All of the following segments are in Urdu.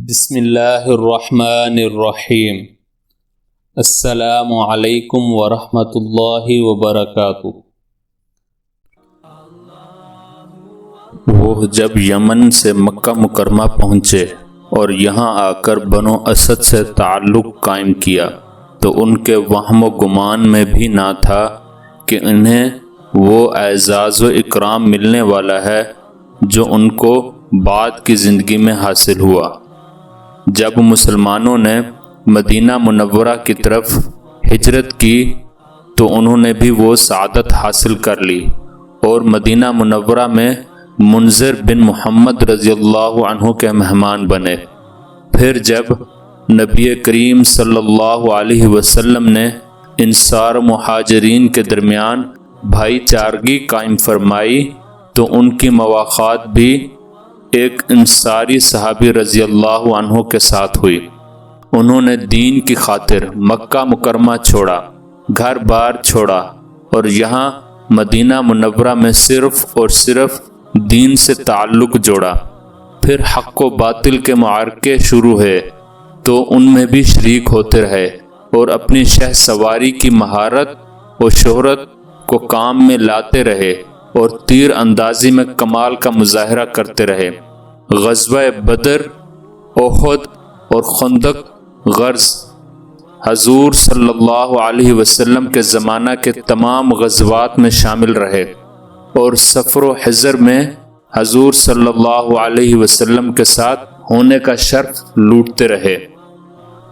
بسم اللہ الرحمن الرحیم۔ السلام علیکم ورحمۃ اللہ وبرکاتہ۔ وہ جب یمن سے مکہ مکرمہ پہنچے اور یہاں آ کر بنو اسد سے تعلق قائم کیا تو ان کے وہم و گمان میں بھی نہ تھا کہ انہیں وہ اعزاز و اکرام ملنے والا ہے جو ان کو بعد کی زندگی میں حاصل ہوا۔ جب مسلمانوں نے مدینہ منورہ کی طرف ہجرت کی تو انہوں نے بھی وہ سعادت حاصل کر لی اور مدینہ منورہ میں منذر بن محمد رضی اللہ عنہ کے مہمان بنے۔ پھر جب نبی کریم صلی اللہ علیہ وسلم نے انصار و مہاجرین کے درمیان بھائی چارگی قائم فرمائی تو ان کی مواخات بھی ایک انصاری صحابی رضی اللہ عنہ کے ساتھ ہوئی۔ انہوں نے دین کی خاطر مکہ مکرمہ چھوڑا، گھر بار چھوڑا اور یہاں مدینہ منورہ میں صرف اور صرف دین سے تعلق جوڑا۔ پھر حق و باطل کے معرکے شروع ہوئے تو ان میں بھی شریک ہوتے رہے اور اپنی شہ سواری کی مہارت اور شہرت کو کام میں لاتے رہے اور تیر اندازی میں کمال کا مظاہرہ کرتے رہے۔ غزوہ بدر، احد اور خندق غرض حضور صلی اللہ علیہ وسلم کے زمانہ کے تمام غزوات میں شامل رہے اور سفر و حضر میں حضور صلی اللہ علیہ وسلم کے ساتھ ہونے کا شرف لوٹتے رہے۔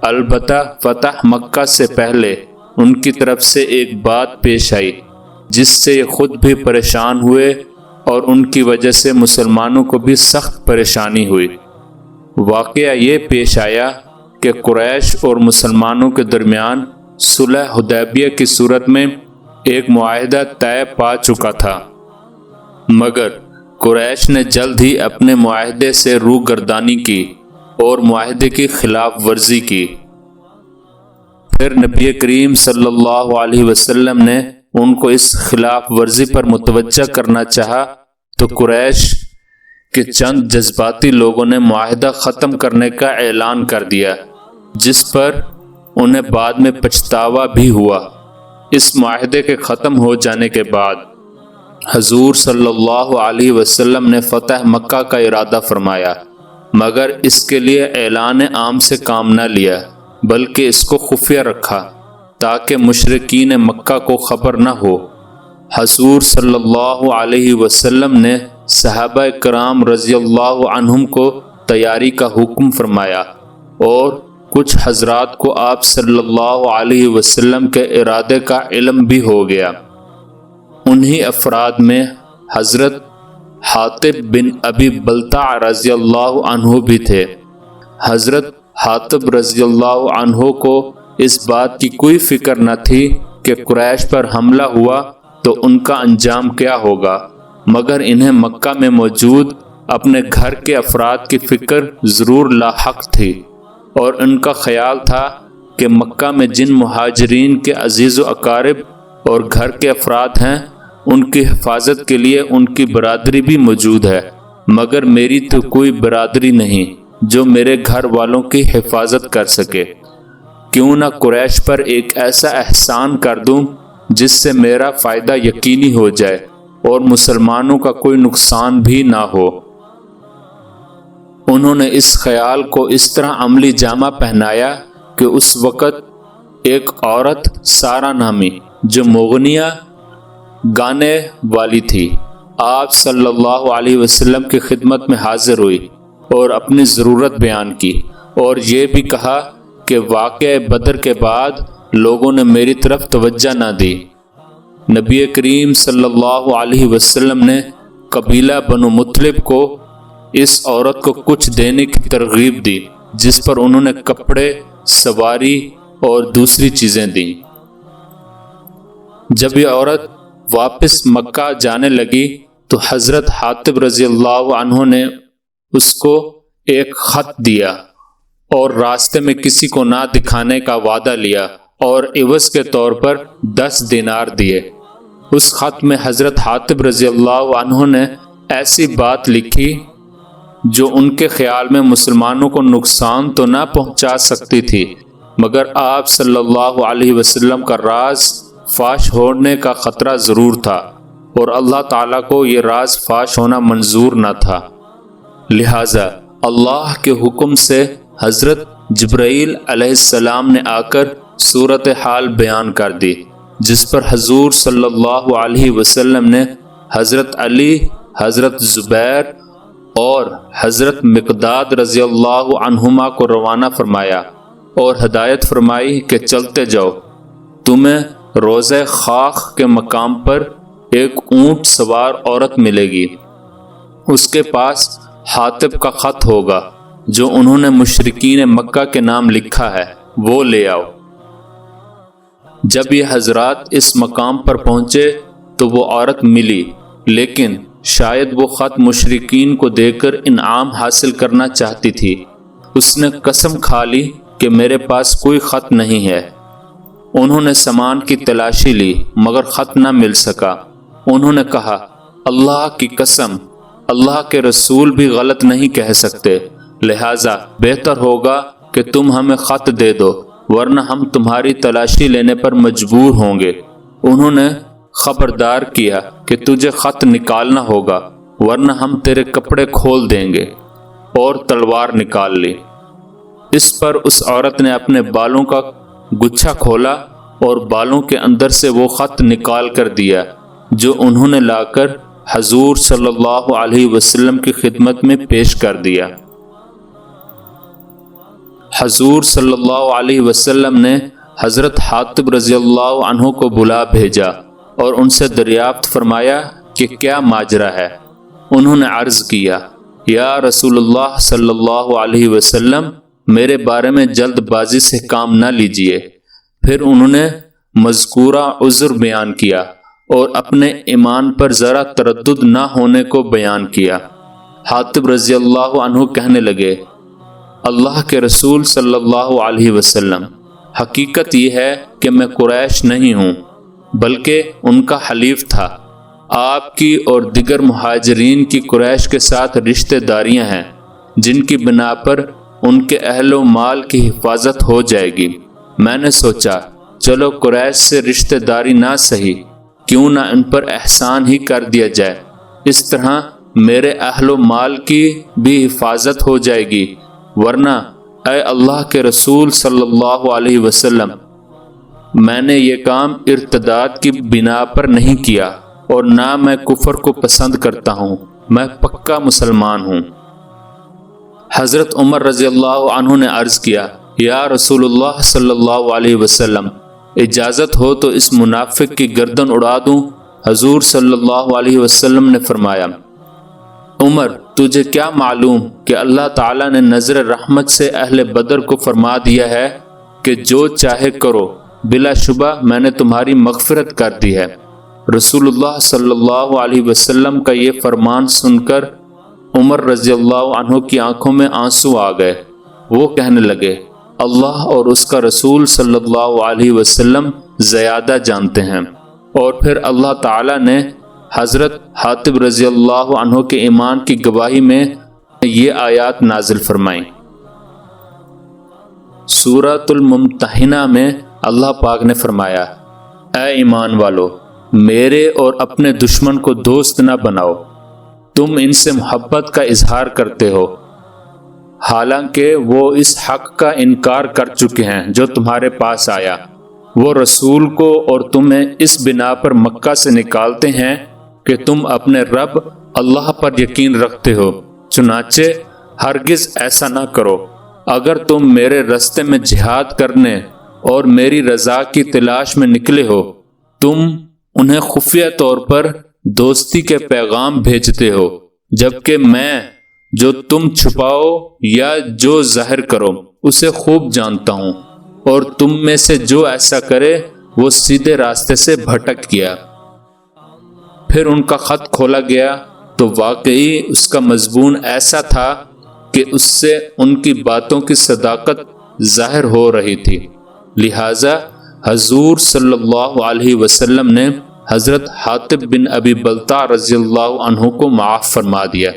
البتہ فتح مکہ سے پہلے ان کی طرف سے ایک بات پیش آئی جس سے یہ خود بھی پریشان ہوئے اور ان کی وجہ سے مسلمانوں کو بھی سخت پریشانی ہوئی۔ واقعہ یہ پیش آیا کہ قریش اور مسلمانوں کے درمیان صلح حدیبیہ کی صورت میں ایک معاہدہ طے پا چکا تھا، مگر قریش نے جلد ہی اپنے معاہدے سے روگردانی کی اور معاہدے کی خلاف ورزی کی۔ پھر نبی کریم صلی اللہ علیہ وسلم نے ان کو اس خلاف ورزی پر متوجہ کرنا چاہا تو قریش کے چند جذباتی لوگوں نے معاہدہ ختم کرنے کا اعلان کر دیا، جس پر انہیں بعد میں پچھتاوا بھی ہوا۔ اس معاہدے کے ختم ہو جانے کے بعد حضور صلی اللہ علیہ وسلم نے فتح مکہ کا ارادہ فرمایا، مگر اس کے لیے اعلان عام سے کام نہ لیا بلکہ اس کو خفیہ رکھا تاکہ مشرکین مکہ کو خبر نہ ہو۔ حضور صلی اللہ علیہ وسلم نے صحابہ کرام رضی اللہ عنہم کو تیاری کا حکم فرمایا اور کچھ حضرات کو آپ صلی اللہ علیہ وسلم کے ارادے کا علم بھی ہو گیا۔ انہی افراد میں حضرت حاطب بن ابی بلتع رضی اللہ عنہ بھی تھے۔ حضرت حاطب رضی اللہ عنہ کو اس بات کی کوئی فکر نہ تھی کہ قریش پر حملہ ہوا تو ان کا انجام کیا ہوگا، مگر انہیں مکہ میں موجود اپنے گھر کے افراد کی فکر ضرور لاحق تھی اور ان کا خیال تھا کہ مکہ میں جن مہاجرین کے عزیز و اقارب اور گھر کے افراد ہیں ان کی حفاظت کے لیے ان کی برادری بھی موجود ہے، مگر میری تو کوئی برادری نہیں جو میرے گھر والوں کی حفاظت کر سکے۔ کیوں نہ قریش پر ایک ایسا احسان کر دوں جس سے میرا فائدہ یقینی ہو جائے اور مسلمانوں کا کوئی نقصان بھی نہ ہو۔ انہوں نے اس خیال کو اس طرح عملی جامہ پہنایا کہ اس وقت ایک عورت سارا نامی جو مغنیہ گانے والی تھی، آپ صلی اللہ علیہ وسلم کی خدمت میں حاضر ہوئی اور اپنی ضرورت بیان کی اور یہ بھی کہا کہ واقعہ بدر کے بعد لوگوں نے میری طرف توجہ نہ دی۔ نبی کریم صلی اللہ علیہ وسلم نے قبیلہ بنو مطلب کو اس عورت کو کچھ دینے کی ترغیب دی، جس پر انہوں نے کپڑے، سواری اور دوسری چیزیں دیں۔ جب یہ عورت واپس مکہ جانے لگی تو حضرت حاطب رضی اللہ عنہ نے اس کو ایک خط دیا اور راستے میں کسی کو نہ دکھانے کا وعدہ لیا اور عوض کے طور پر 10 دینار دیے۔ اس خط میں حضرت حاطب رضی اللہ عنہ نے ایسی بات لکھی جو ان کے خیال میں مسلمانوں کو نقصان تو نہ پہنچا سکتی تھی، مگر آپ صلی اللہ علیہ وسلم کا راز فاش ہونے کا خطرہ ضرور تھا، اور اللہ تعالیٰ کو یہ راز فاش ہونا منظور نہ تھا۔ لہٰذا اللہ کے حکم سے حضرت جبرائیل علیہ السلام نے آ کر صورتحال بیان کر دی، جس پر حضور صلی اللہ علیہ وسلم نے حضرت علی، حضرت زبیر اور حضرت مقداد رضی اللہ عنہما کو روانہ فرمایا اور ہدایت فرمائی کہ چلتے جاؤ، تمہیں روضہ خاک کے مقام پر ایک اونٹ سوار عورت ملے گی، اس کے پاس حاطب کا خط ہوگا جو انہوں نے مشرکین مکہ کے نام لکھا ہے، وہ لے آؤ۔ جب یہ حضرات اس مقام پر پہنچے تو وہ عورت ملی، لیکن شاید وہ خط مشرکین کو دے کر انعام حاصل کرنا چاہتی تھی۔ اس نے قسم کھا لی کہ میرے پاس کوئی خط نہیں ہے۔ انہوں نے سامان کی تلاشی لی مگر خط نہ مل سکا۔ انہوں نے کہا، اللہ کی قسم، اللہ کے رسول بھی غلط نہیں کہہ سکتے، لہٰذا بہتر ہوگا کہ تم ہمیں خط دے دو، ورنہ ہم تمہاری تلاشی لینے پر مجبور ہوں گے۔ انہوں نے خبردار کیا کہ تجھے خط نکالنا ہوگا ورنہ ہم تیرے کپڑے کھول دیں گے، اور تلوار نکال لی۔ اس پر اس عورت نے اپنے بالوں کا گچھا کھولا اور بالوں کے اندر سے وہ خط نکال کر دیا جو انہوں نے لا کر حضور صلی اللہ علیہ وسلم کی خدمت میں پیش کر دیا۔ حضور صلی اللہ علیہ وسلم نے حضرت حاطب رضی اللہ عنہ کو بلا بھیجا اور ان سے دریافت فرمایا کہ کیا ماجرا ہے۔ انہوں نے عرض کیا، یا رسول اللہ صلی اللہ علیہ وسلم، میرے بارے میں جلد بازی سے کام نہ لیجیے۔ پھر انہوں نے مذکورہ عذر بیان کیا اور اپنے ایمان پر ذرا تردد نہ ہونے کو بیان کیا۔ حاطب رضی اللہ عنہ کہنے لگے، اللہ کے رسول صلی اللہ علیہ وسلم، حقیقت یہ ہے کہ میں قریش نہیں ہوں بلکہ ان کا حلیف تھا۔ آپ کی اور دیگر مہاجرین کی قریش کے ساتھ رشتہ داریاں ہیں جن کی بنا پر ان کے اہل و مال کی حفاظت ہو جائے گی۔ میں نے سوچا چلو قریش سے رشتہ داری نہ سہی، کیوں نہ ان پر احسان ہی کر دیا جائے، اس طرح میرے اہل و مال کی بھی حفاظت ہو جائے گی، ورنہ اے اللہ کے رسول صلی اللہ علیہ وسلم، میں نے یہ کام ارتداد کی بنا پر نہیں کیا اور نہ میں کفر کو پسند کرتا ہوں، میں پکا مسلمان ہوں۔ حضرت عمر رضی اللہ عنہ نے عرض کیا، یا رسول اللہ صلی اللہ علیہ وسلم، اجازت ہو تو اس منافق کی گردن اڑا دوں۔ حضور صلی اللہ علیہ وسلم نے فرمایا، عمر، تجھے کیا معلوم کہ اللہ تعالیٰ نے نظر رحمت سے اہل بدر کو فرما دیا ہے کہ جو چاہے کرو، بلا شبہ میں نے تمہاری مغفرت کر دی ہے۔ رسول اللہ صلی اللہ علیہ وسلم کا یہ فرمان سن کر عمر رضی اللہ عنہ کی آنکھوں میں آنسو آ گئے۔ وہ کہنے لگے، اللہ اور اس کا رسول صلی اللہ علیہ وسلم زیادہ جانتے ہیں۔ اور پھر اللہ تعالیٰ نے حضرت حاطب رضی اللہ عنہ کے ایمان کی گواہی میں یہ آیات نازل فرمائیں۔ سورۃ الممتحنہ میں اللہ پاک نے فرمایا، اے ایمان والو، میرے اور اپنے دشمن کو دوست نہ بناؤ، تم ان سے محبت کا اظہار کرتے ہو حالانکہ وہ اس حق کا انکار کر چکے ہیں جو تمہارے پاس آیا۔ وہ رسول کو اور تمہیں اس بنا پر مکہ سے نکالتے ہیں کہ تم اپنے رب اللہ پر یقین رکھتے ہو، چنانچہ ہرگز ایسا نہ کرو۔ اگر تم میرے راستے میں جہاد کرنے اور میری رضا کی تلاش میں نکلے ہو، تم انہیں خفیہ طور پر دوستی کے پیغام بھیجتے ہو، جبکہ میں جو تم چھپاؤ یا جو ظاہر کرو اسے خوب جانتا ہوں، اور تم میں سے جو ایسا کرے وہ سیدھے راستے سے بھٹک گیا۔ پھر ان کا خط کھولا گیا تو واقعی اس کا مضمون ایسا تھا کہ اس سے ان کی باتوں کی صداقت ظاہر ہو رہی تھی، لہٰذا حضور صلی اللہ علیہ وسلم نے حضرت حاطب بن ابی بلتع رضی اللہ عنہ کو معاف فرما دیا۔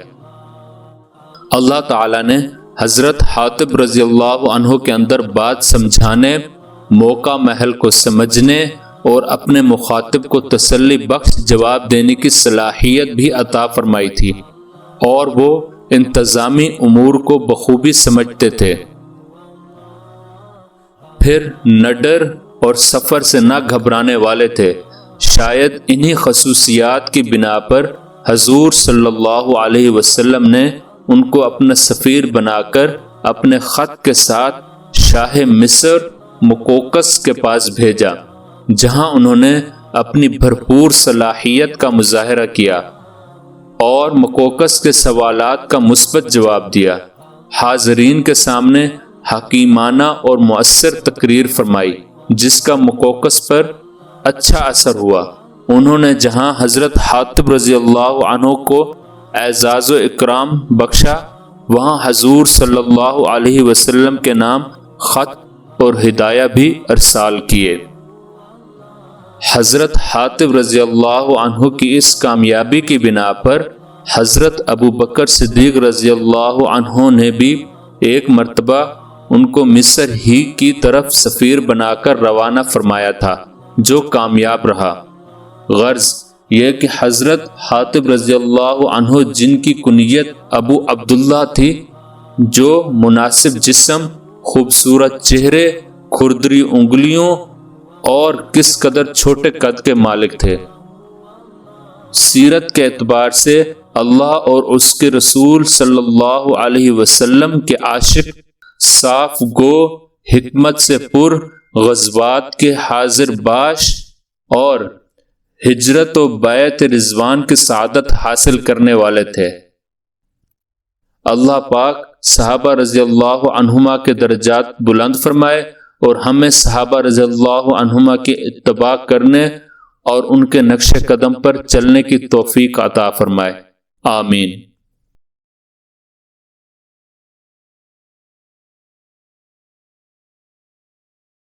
اللہ تعالیٰ نے حضرت حاطب رضی اللہ عنہ کے اندر بات سمجھانے، موقع محل کو سمجھنے اور اپنے مخاطب کو تسلی بخش جواب دینے کی صلاحیت بھی عطا فرمائی تھی، اور وہ انتظامی امور کو بخوبی سمجھتے تھے۔ پھر نہ ڈر اور سفر سے نہ گھبرانے والے تھے۔ شاید انہی خصوصیات کی بنا پر حضور صلی اللہ علیہ وسلم نے ان کو اپنا سفیر بنا کر اپنے خط کے ساتھ شاہ مصر مکوکس کے پاس بھیجا، جہاں انہوں نے اپنی بھرپور صلاحیت کا مظاہرہ کیا اور مکوکس کے سوالات کا مثبت جواب دیا۔ حاضرین کے سامنے حکیمانہ اور مؤثر تقریر فرمائی، جس کا مکوکس پر اچھا اثر ہوا۔ انہوں نے جہاں حضرت حاطب رضی اللہ عنہ کو اعزاز و اکرام بخشا، وہاں حضور صلی اللہ علیہ وسلم کے نام خط اور ہدایہ بھی ارسال کیے۔ حضرت حاطب رضی اللہ عنہ کی اس کامیابی کی بنا پر حضرت ابو بکر صدیق رضی اللہ عنہ نے بھی ایک مرتبہ ان کو مصر ہی کی طرف سفیر بنا کر روانہ فرمایا تھا، جو کامیاب رہا۔ غرض یہ کہ حضرت حاطب رضی اللہ عنہ، جن کی کنیت ابو عبداللہ تھی، جو مناسب جسم، خوبصورت چہرے، کھردری انگلیوں اور کس قدر چھوٹے قد کے مالک تھے، سیرت کے اعتبار سے اللہ اور اس کے رسول صلی اللہ علیہ وسلم کے عاشق، صاف گو، حکمت سے پر، غزوات کے حاضر باش اور ہجرت و بیعت رضوان کی سعادت حاصل کرنے والے تھے۔ اللہ پاک صحابہ رضی اللہ عنہما کے درجات بلند فرمائے اور ہمیں صحابہ رضی اللہ عنہما کی اتباع کرنے اور ان کے نقش قدم پر چلنے کی توفیق عطا فرمائے، آمین۔